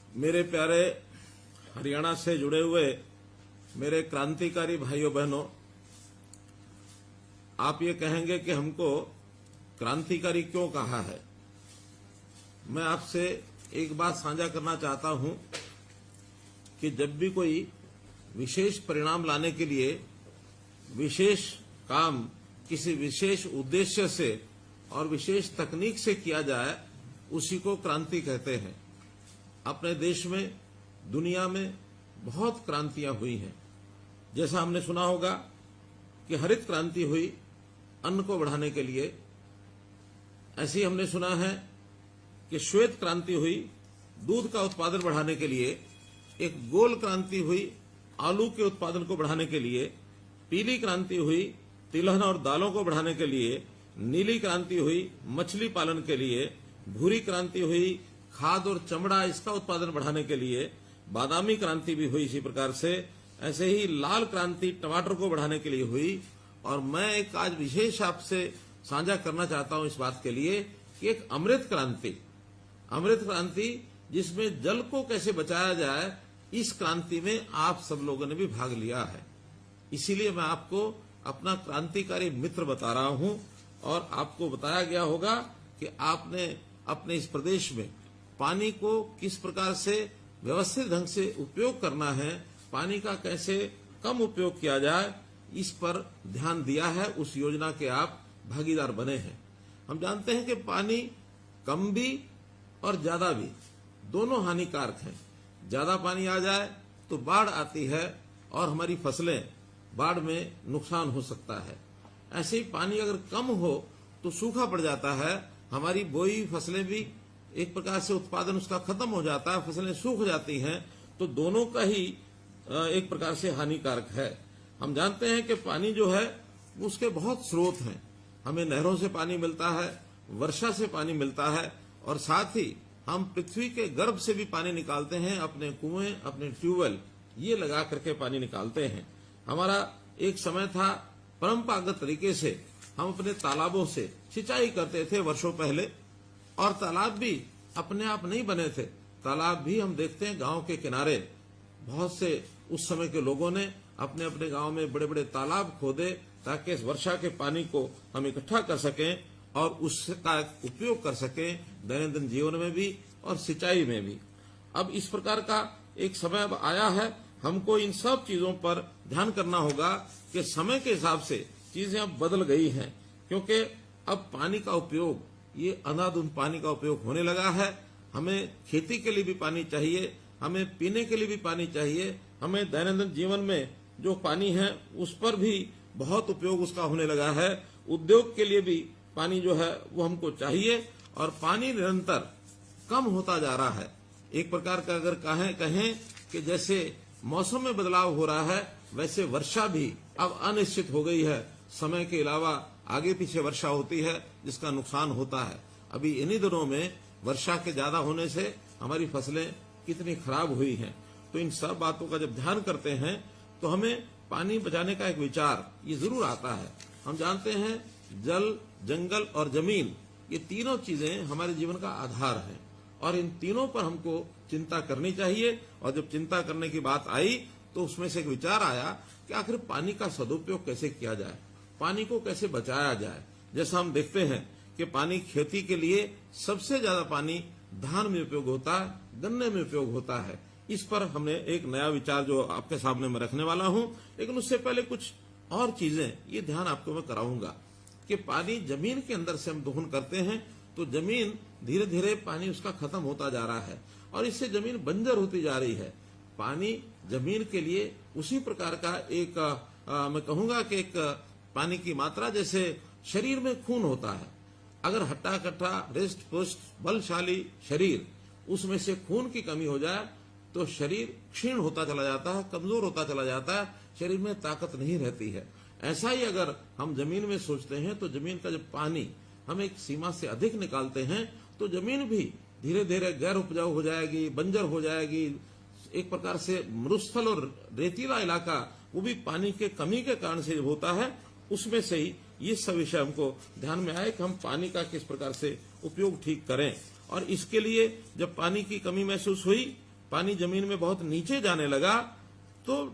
मेरे प्यारे हरियाणा से जुड़े हुए मेरे क्रांतिकारी भाइयों बहनों, आप ये कहेंगे कि हमको क्रांतिकारी क्यों कहा है। मैं आपसे एक बात साझा करना चाहता हूं कि जब भी कोई विशेष परिणाम लाने के लिए विशेष काम किसी विशेष उद्देश्य से और विशेष तकनीक से किया जाए, उसी को क्रांति कहते हैं। अपने देश में, दुनिया में बहुत क्रांतियां हुई हैं। जैसा हमने सुना होगा कि हरित क्रांति हुई अन्न को बढ़ाने के लिए, ऐसे ही हमने सुना है कि श्वेत क्रांति हुई दूध का उत्पादन बढ़ाने के लिए, एक गोल क्रांति हुई आलू के उत्पादन को बढ़ाने के लिए, पीली क्रांति हुई तिलहन और दालों को बढ़ाने के लिए, नीली क्रांति हुई मछली पालन के लिए, भूरी क्रांति हुई खाद और चमड़ा इसका उत्पादन बढ़ाने के लिए, बादामी क्रांति भी हुई इसी प्रकार से, ऐसे ही लाल क्रांति टमाटर को बढ़ाने के लिए हुई। और मैं एक आज विशेष आपसे साझा करना चाहता हूं इस बात के लिए कि एक अमृत क्रांति जिसमें जल को कैसे बचाया जाए, इस क्रांति में आप सब लोगों ने भी भाग लिया है। इसीलिए मैं आपको अपना क्रांतिकारी मित्र बता रहा हूं और आपको बताया गया होगा कि आपने अपने इस प्रदेश में पानी को किस प्रकार से व्यवस्थित ढंग से उपयोग करना है, पानी का कैसे कम उपयोग किया जाए, इस पर ध्यान दिया है। उस योजना के आप भागीदार बने हैं। हम जानते हैं कि पानी कम भी और ज्यादा भी दोनों हानिकारक हैं। ज्यादा पानी आ जाए तो बाढ़ आती है और हमारी फसलें बाढ़ में नुकसान हो सकता है। ऐसे ही पानी अगर कम हो तो सूखा पड़ जाता है, हमारी बोई फसलें भी एक प्रकार से उत्पादन उसका खत्म हो जाता है, फसलें सूख जाती हैं। तो दोनों का ही एक प्रकार से हानिकारक है। हम जानते हैं कि पानी जो है उसके बहुत स्रोत हैं। हमें नहरों से पानी मिलता है, वर्षा से पानी मिलता है, और साथ ही हम पृथ्वी के गर्भ से भी पानी निकालते हैं। अपने कुएं, अपने ट्यूबवेल ये लगा करके पानी निकालते हैं। हमारा एक समय था परंपरागत तरीके से हम अपने तालाबों से सिंचाई करते थे वर्षों पहले, और तालाब भी अपने आप नहीं बने थे। तालाब भी हम देखते हैं गांव के किनारे बहुत से उस समय के लोगों ने अपने अपने गांव में बड़े बड़े तालाब खोदे ताकि इस वर्षा के पानी को हम इकट्ठा कर सकें और उसका उपयोग कर सकें दैनंदिन जीवन में भी और सिंचाई में भी। अब इस प्रकार का एक समय अब आया है, हमको इन सब चीजों पर ध्यान करना होगा कि समय के हिसाब से चीजें अब बदल गई हैं, क्योंकि अब पानी का उपयोग, ये अंधाधुंध पानी का उपयोग होने लगा है। हमें खेती के लिए भी पानी चाहिए, हमें पीने के लिए भी पानी चाहिए, हमें दैनंदिन जीवन में जो पानी है उस पर भी बहुत उपयोग उसका होने लगा है। उद्योग के लिए भी पानी जो है वो हमको चाहिए, और पानी निरंतर कम होता जा रहा है। एक प्रकार का अगर कहें कि जैसे मौसम में बदलाव हो रहा है, वैसे वर्षा भी अब अनिश्चित हो गई है। समय के अलावा आगे पीछे वर्षा होती है जिसका नुकसान होता है। अभी इन्हीं दिनों में वर्षा के ज्यादा होने से हमारी फसलें कितनी खराब हुई हैं। तो इन सब बातों का जब ध्यान करते हैं तो हमें पानी बचाने का एक विचार ये जरूर आता है। हम जानते हैं जल, जंगल और जमीन, ये तीनों चीजें हमारे जीवन का आधार है, और इन तीनों पर हमको चिंता करनी चाहिए। और जब चिंता करने की बात आई तो उसमें से एक विचार आया कि आखिर पानी का सदुपयोग कैसे किया जाए, पानी को कैसे बचाया जाए। जैसा हम देखते हैं कि पानी खेती के लिए सबसे ज्यादा पानी धान में उपयोग होता है, गन्ने में उपयोग होता है। इस पर हमने एक नया विचार जो आपके सामने मैं रखने वाला हूं, लेकिन उससे पहले कुछ और चीजें ये ध्यान आपको मैं कराऊंगा कि पानी जमीन के अंदर से हम दोहन करते हैं तो जमीन धीरे धीरे पानी उसका खत्म होता जा रहा है और इससे जमीन बंजर होती जा रही है। पानी जमीन के लिए उसी प्रकार का एक मैं कहूंगा कि एक पानी की मात्रा जैसे शरीर में खून होता है। अगर हट्टा कट्टा रिष्ट पुष्ट बलशाली शरीर, उसमें से खून की कमी हो जाए तो शरीर क्षीण होता चला जाता है, कमजोर होता चला जाता है, शरीर में ताकत नहीं रहती है। ऐसा ही अगर हम जमीन में सोचते हैं तो जमीन का जब पानी हम एक सीमा से अधिक निकालते हैं तो जमीन भी धीरे धीरे गैर उपजाऊ हो जाएगी, बंजर हो जाएगी। एक प्रकार से मरुस्थल और रेतीला इलाका वो भी पानी के कमी के कारण से होता है। उसमें से ही ये सब विषय हमको ध्यान में आए कि हम पानी का किस प्रकार से उपयोग ठीक करें। और इसके लिए जब पानी की कमी महसूस हुई पानी जमीन में बहुत नीचे जाने लगा तो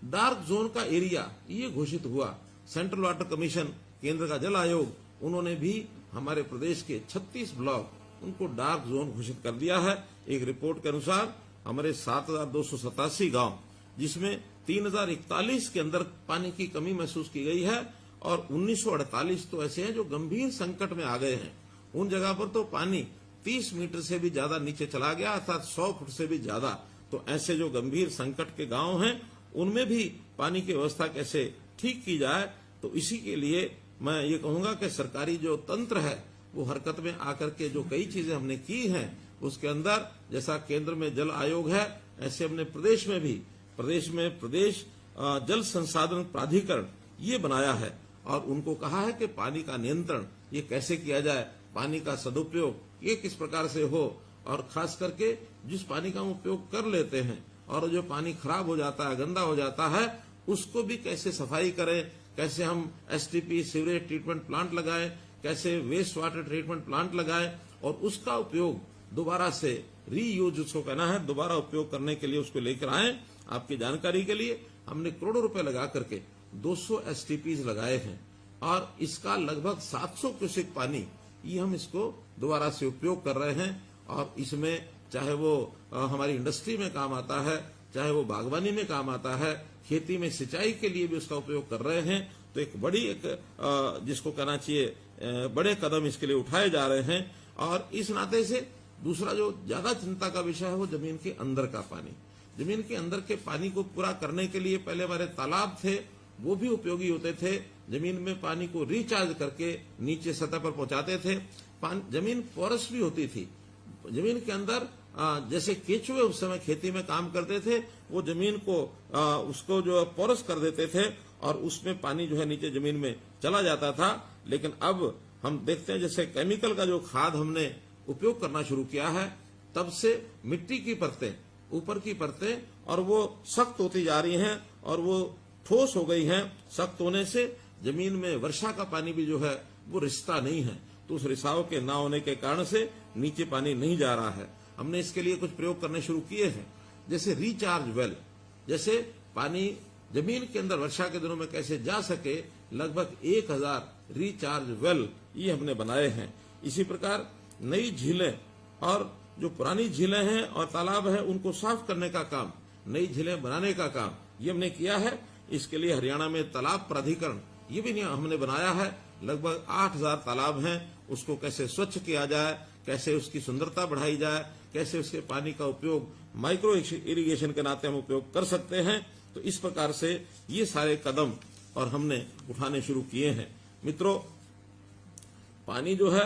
डार्क जोन का एरिया ये घोषित हुआ। सेंट्रल वाटर कमीशन, केंद्र का जल आयोग, उन्होंने भी हमारे प्रदेश के 36 ब्लॉक उनको डार्क जोन घोषित कर दिया है। एक रिपोर्ट के अनुसार हमारे 7,287 गांव, जिसमें 3,041 के अंदर पानी की कमी महसूस की गई है और 1948 तो ऐसे हैं जो गंभीर संकट में आ गए हैं। उन जगह पर तो पानी 30 मीटर से भी ज्यादा नीचे चला गया, अर्थात 100 फुट से भी ज्यादा। तो ऐसे जो गंभीर संकट के गांव हैं उनमें भी पानी की व्यवस्था कैसे ठीक की जाए, तो इसी के लिए मैं ये कहूंगा कि सरकारी जो तंत्र है वो हरकत में आकर के जो कई चीजें हमने की हैं उसके अंदर, जैसा केंद्र में जल आयोग है ऐसे हमने प्रदेश में भी प्रदेश जल संसाधन प्राधिकरण ये बनाया है और उनको कहा है कि पानी का नियंत्रण ये कैसे किया जाए, पानी का सदुपयोग ये किस प्रकार से हो, और खास करके जिस पानी का हम उपयोग कर लेते हैं और जो पानी खराब हो जाता है, गंदा हो जाता है, उसको भी कैसे सफाई करें, कैसे हम एसटीपी सीवरेज ट्रीटमेंट प्लांट लगाएं, कैसे वेस्ट वाटर ट्रीटमेंट प्लांट लगाएं और उसका उपयोग दोबारा से रीयूज, उसको कहना है, दोबारा उपयोग करने के लिए उसको लेकर आए। आपकी जानकारी के लिए हमने करोड़ों रुपए लगा करके 200 एसटीपीज लगाए हैं और इसका लगभग 700 क्यूसेक पानी ये हम इसको दोबारा से उपयोग कर रहे हैं और इसमें चाहे वो हमारी इंडस्ट्री में काम आता है, चाहे वो बागवानी में काम आता है, खेती में सिंचाई के लिए भी उसका उपयोग कर रहे हैं। तो एक बड़ी जिसको कहना चाहिए बड़े कदम इसके लिए उठाए जा रहे हैं। और इस नाते से दूसरा जो ज्यादा चिंता का विषय है वो जमीन के अंदर का पानी। जमीन के अंदर के पानी को पूरा करने के लिए पहले हमारे तालाब थे वो भी उपयोगी होते थे, जमीन में पानी को रिचार्ज करके नीचे सतह पर पहुंचाते थे। जमीन पोरस भी होती थी, जमीन के अंदर जैसे केचुए उस समय खेती में काम करते थे, वो जमीन को उसको जो पोरस कर देते थे और उसमें पानी जो है नीचे जमीन में चला जाता था। लेकिन अब हम देखते हैं जैसे केमिकल का जो खाद हमने उपयोग करना शुरू किया है, तब से मिट्टी की परतें, ऊपर की परतें और वो सख्त होती जा रही हैं और वो ठोस हो गई हैं। सख्त होने से जमीन में वर्षा का पानी भी जो है वो रिसता नहीं है, तो उस रिसाव के ना होने के कारण से नीचे पानी नहीं जा रहा है। हमने इसके लिए कुछ प्रयोग करने शुरू किए हैं, जैसे रिचार्ज वेल, जैसे पानी जमीन के अंदर वर्षा के दिनों में कैसे जा सके, लगभग 1000 रिचार्ज वेल ये हमने बनाए हैं। इसी प्रकार नई झीलें और जो पुरानी झीलें हैं और तालाब हैं उनको साफ करने का काम, नई झीलें बनाने का काम ये हमने किया है। इसके लिए हरियाणा में तालाब प्राधिकरण ये भी हमने बनाया है। लगभग 8000 तालाब हैं, उसको कैसे स्वच्छ किया जाए, कैसे उसकी सुंदरता बढ़ाई जाए, कैसे उसके पानी का उपयोग माइक्रो इरिगेशन के नाते हम उपयोग कर सकते हैं। तो इस प्रकार से ये सारे कदम और हमने उठाने शुरू किए हैं। मित्रों, पानी जो है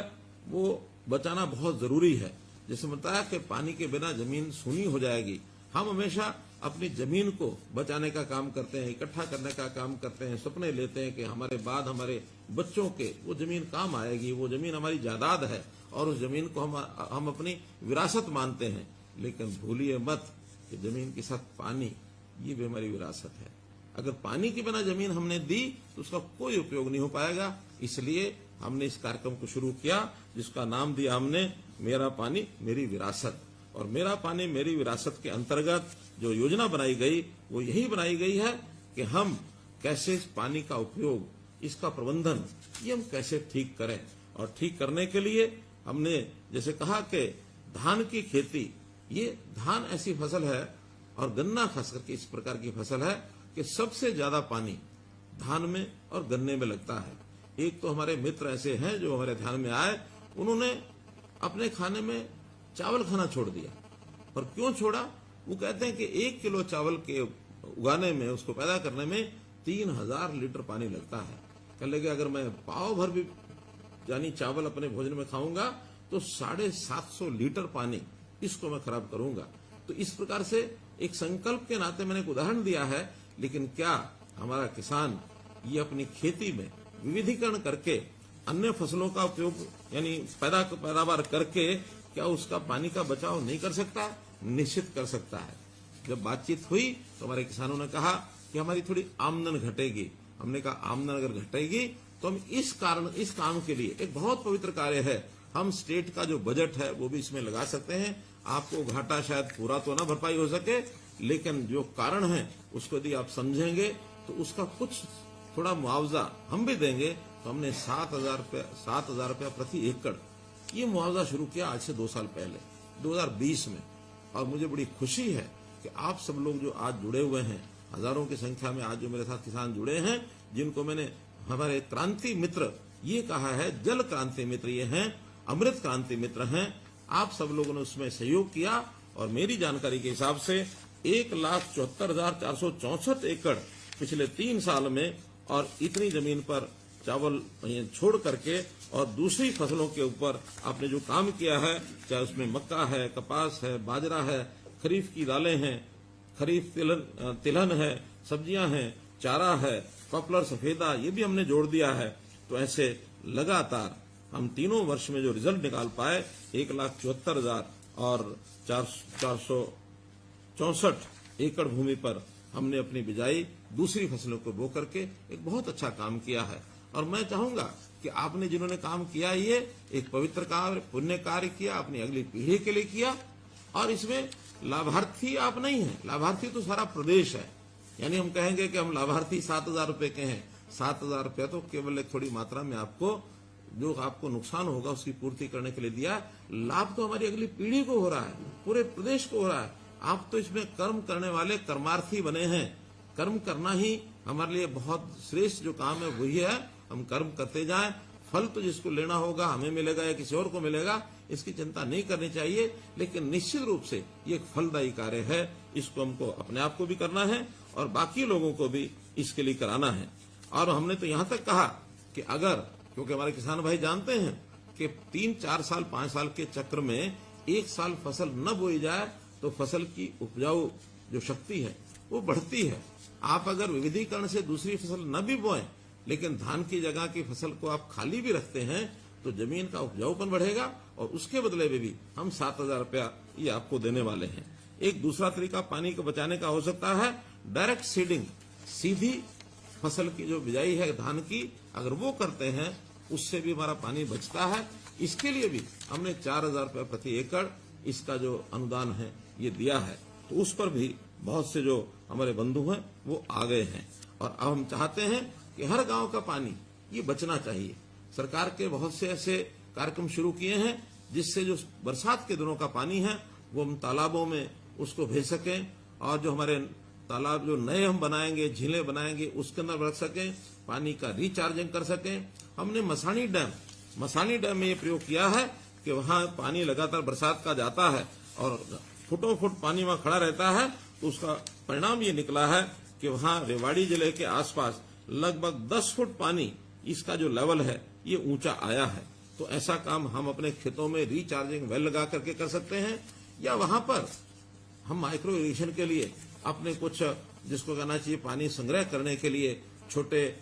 वो बचाना बहुत जरूरी है। जैसे बताया कि पानी के बिना जमीन सूनी हो जाएगी। हम हमेशा अपनी जमीन को बचाने का काम करते हैं, इकट्ठा करने का काम करते हैं, सपने लेते हैं कि हमारे बाद हमारे बच्चों के वो जमीन काम आएगी, वो जमीन हमारी जायदाद है और उस जमीन को हम अपनी विरासत मानते हैं। लेकिन भूलिए मत कि जमीन के साथ पानी ये भी हमारी विरासत है। अगर पानी के बिना जमीन हमने दी तो उसका कोई उपयोग नहीं हो पाएगा। इसलिए हमने इस कार्यक्रम को शुरू किया जिसका नाम दिया हमने मेरा पानी मेरी विरासत। और मेरा पानी मेरी विरासत के अंतर्गत जो योजना बनाई गई वो यही बनाई गई है कि हम कैसे इस पानी का उपयोग, इसका प्रबंधन ये हम कैसे ठीक करें। और ठीक करने के लिए हमने जैसे कहा कि धान की खेती, ये धान ऐसी फसल है और गन्ना खास करके इस प्रकार की फसल है कि सबसे ज्यादा पानी धान में और गन्ने में लगता है। एक तो हमारे मित्र ऐसे हैं जो हमारे ध्यान में आए, उन्होंने अपने खाने में चावल खाना छोड़ दिया। और क्यों छोड़ा? वो कहते हैं कि 1 किलो चावल के उगाने में, उसको पैदा करने में 3000 लीटर पानी लगता है। कह लगे अगर मैं पाव भर भी यानी चावल अपने भोजन में खाऊंगा तो 750 लीटर पानी इसको मैं खराब करूंगा। तो इस प्रकार से एक संकल्प के नाते मैंने एक उदाहरण दिया है। लेकिन क्या हमारा किसान ये अपनी खेती में विविधीकरण करके अन्य फसलों का उपयोग यानी पैदावार करके क्या उसका पानी का बचाव नहीं कर सकता? निश्चित कर सकता है। जब बातचीत हुई तो हमारे किसानों ने कहा कि हमारी थोड़ी आमदन घटेगी। हमने कहा आमदन अगर घटेगी तो हम इस काम के लिए एक बहुत पवित्र कार्य है, हम स्टेट का जो बजट है वो भी इसमें लगा सकते हैं। आपको घाटा शायद पूरा तो ना भरपाई हो सके, लेकिन जो कारण है उसको यदि आप समझेंगे तो उसका कुछ थोड़ा मुआवजा हम भी देंगे। तो हमने 7,000 रुपया प्रति एकड़ ये मुआवजा शुरू किया आज से 2 साल पहले 2020 में। और मुझे बड़ी खुशी है कि आप सब लोग जो आज जुड़े हुए हैं, हजारों की संख्या में आज जो मेरे साथ किसान जुड़े हैं, जिनको मैंने हमारे क्रांति मित्र ये कहा है, जल क्रांति मित्र ये हैं, अमृत क्रांति मित्र हैं। आप सब लोगों ने उसमें सहयोग किया और मेरी जानकारी के हिसाब से 1,74,464 एकड़ पिछले 3 साल में, और इतनी जमीन पर चावल छोड़ करके और दूसरी फसलों के ऊपर आपने जो काम किया है, चाहे उसमें मक्का है, कपास है, बाजरा है, खरीफ की दालें हैं, खरीफ तिलहन है, सब्जियां हैं, चारा है, पॉपुलर सफेदा, ये भी हमने जोड़ दिया है। तो ऐसे लगातार हम तीनों वर्ष में जो रिजल्ट निकाल पाए, 1,74,000 और 464 एकड़ भूमि पर हमने अपनी बिजाई दूसरी फसलों को बो करके एक बहुत अच्छा काम किया है। और मैं चाहूंगा कि आपने जिन्होंने काम किया, ये एक पवित्र कार्य, पुण्य कार्य किया, अपनी अगली पीढ़ी के लिए किया। और इसमें लाभार्थी आप नहीं हैं, लाभार्थी तो सारा प्रदेश है। यानी हम कहेंगे कि हम लाभार्थी 7,000 रुपए के हैं, 7,000 रुपया तो केवल एक थोड़ी मात्रा में आपको जो आपको नुकसान होगा उसकी पूर्ति करने के लिए दिया। लाभ तो हमारी अगली पीढ़ी को हो रहा है, पूरे प्रदेश को हो रहा है। आप तो इसमें कर्म करने वाले कर्मार्थी बने हैं। कर्म करना ही हमारे लिए बहुत श्रेष्ठ जो काम है वही है। हम कर्म करते जाएं, फल तो जिसको लेना होगा हमें मिलेगा या किसी और को मिलेगा, इसकी चिंता नहीं करनी चाहिए। लेकिन निश्चित रूप से ये एक फलदायी कार्य है, इसको हमको अपने आप को भी करना है और बाकी लोगों को भी इसके लिए कराना है। और हमने तो यहाँ तक कहा कि अगर, क्योंकि हमारे किसान भाई जानते हैं कि 3, 4 साल, 5 साल के चक्र में एक साल फसल न बोई जाए तो फसल की उपजाऊ जो शक्ति है वो बढ़ती है। आप अगर विविधीकरण से दूसरी फसल न भी बोएं, लेकिन धान की जगह की फसल को आप खाली भी रखते हैं तो जमीन का उपजाऊपन बढ़ेगा और उसके बदले में भी हम 7,000 रुपया ये आपको देने वाले हैं। एक दूसरा तरीका पानी को बचाने का हो सकता है डायरेक्ट सीडिंग, सीधी फसल की जो बिजाई है धान की, अगर वो करते हैं उससे भी हमारा पानी बचता है। इसके लिए भी हमने 4,000 रुपये प्रति एकड़ इसका जो अनुदान है ये दिया है। तो उस पर भी बहुत से जो हमारे बंधु हैं वो आ गए हैं। और अब हम चाहते हैं कि हर गांव का पानी ये बचना चाहिए। सरकार के बहुत से ऐसे कार्यक्रम शुरू किए हैं जिससे जो बरसात के दिनों का पानी है वो हम तालाबों में उसको भेज सकें, और जो हमारे तालाब जो नए हम बनाएंगे, झीलें बनाएंगे, उसके अंदर रख सकें, पानी का रिचार्जिंग कर सकें। हमने मसानी डैम में ये प्रयोग किया है कि वहां पानी लगातार बरसात का जाता है और फुटों फुट पानी वहां खड़ा रहता है। तो उसका परिणाम ये निकला है कि वहां रेवाड़ी जिले के आसपास लगभग 10 फुट पानी इसका जो लेवल है ये ऊंचा आया है। तो ऐसा काम हम अपने खेतों में रिचार्जिंग वेल लगा करके कर सकते हैं, या वहां पर हम माइक्रो इरिगेशन के लिए अपने कुछ जिसको कहना चाहिए पानी संग्रह करने के लिए छोटे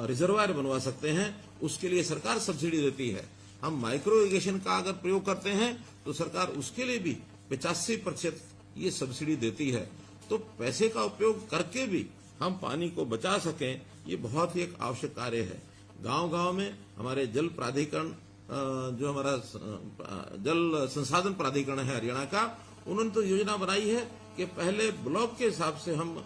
रिजर्वायर बनवा सकते हैं। उसके लिए सरकार सब्सिडी देती है। हम माइक्रो इरिगेशन का अगर प्रयोग करते हैं तो सरकार उसके लिए भी 85% ये सब्सिडी देती है। तो पैसे का उपयोग करके भी हम पानी को बचा सकें, ये बहुत ही एक आवश्यक कार्य है। गांव-गांव में हमारे जल प्राधिकरण, जो हमारा जल संसाधन प्राधिकरण है हरियाणा का, उन्होंने तो योजना बनाई है कि पहले ब्लॉक के हिसाब से हम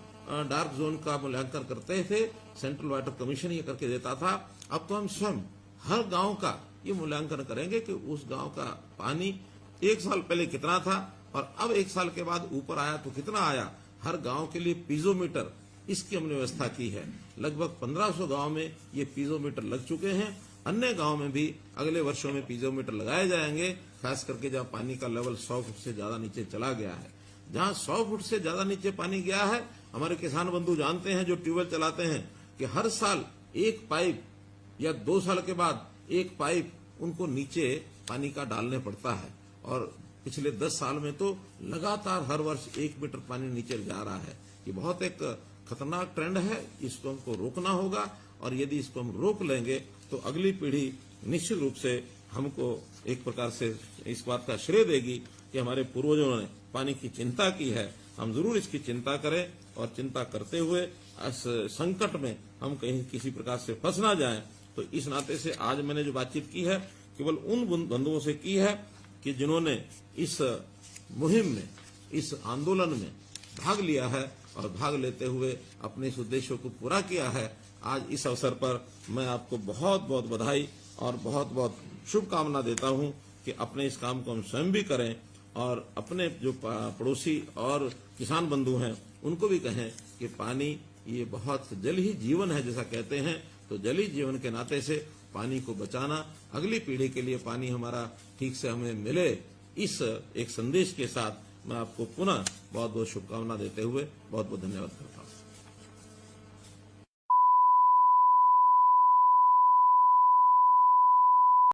डार्क जोन का मूल्यांकन करते थे, सेंट्रल वाटर कमीशन ये करके देता था। अब तो हम स्वयं हर गांव का ये मूल्यांकन करेंगे कि उस गांव का पानी 1 साल पहले कितना था और अब 1 साल के बाद ऊपर आया तो कितना आया। हर गांव के लिए पीजोमीटर इसकी हमने व्यवस्था की है। लगभग 1500 गांव में ये पीजोमीटर लग चुके हैं। अन्य गांव में भी अगले वर्षों में पीजोमीटर लगाए जाएंगे, खास करके जहां पानी का लेवल 100 फुट से ज्यादा नीचे चला गया है। जहां 100 फुट से ज्यादा नीचे पानी गया है, हमारे किसान बंधु जानते हैं जो ट्यूबवेल चलाते हैं कि हर साल एक पाइप या 2 साल के बाद एक पाइप उनको नीचे पानी का डालने पड़ता है। और पिछले 10 साल में तो लगातार हर वर्ष 1 मीटर पानी नीचे जा रहा है। ये बहुत एक खतरनाक ट्रेंड है, इसको हमको रोकना होगा। और यदि इसको हम रोक लेंगे तो अगली पीढ़ी निश्चित रूप से हमको एक प्रकार से इस बात का श्रेय देगी कि हमारे पूर्वजों ने पानी की चिंता की है। हम जरूर इसकी चिंता करें और चिंता करते हुए इस संकट में हम कहीं किसी प्रकार से फंस ना जाएं। तो इस नाते से आज मैंने जो बातचीत की है केवल उन बंधुओं से की है कि जिन्होंने इस मुहिम में, इस आंदोलन में भाग लिया है और भाग लेते हुए अपने इस उद्देश्य को पूरा किया है। आज इस अवसर पर मैं आपको बहुत बहुत बधाई और बहुत बहुत शुभकामना देता हूं कि अपने इस काम को हम स्वयं भी करें और अपने जो पड़ोसी और किसान बंधु हैं उनको भी कहें कि पानी ये बहुत, जल ही जीवन है जैसा कहते हैं, तो जल ही जीवन के नाते से पानी को बचाना, अगली पीढ़ी के लिए पानी हमारा ठीक से हमें मिले, इस एक संदेश के साथ मैं आपको पुनः बहुत बहुत शुभकामना देते हुए बहुत बहुत धन्यवाद करता हूँ।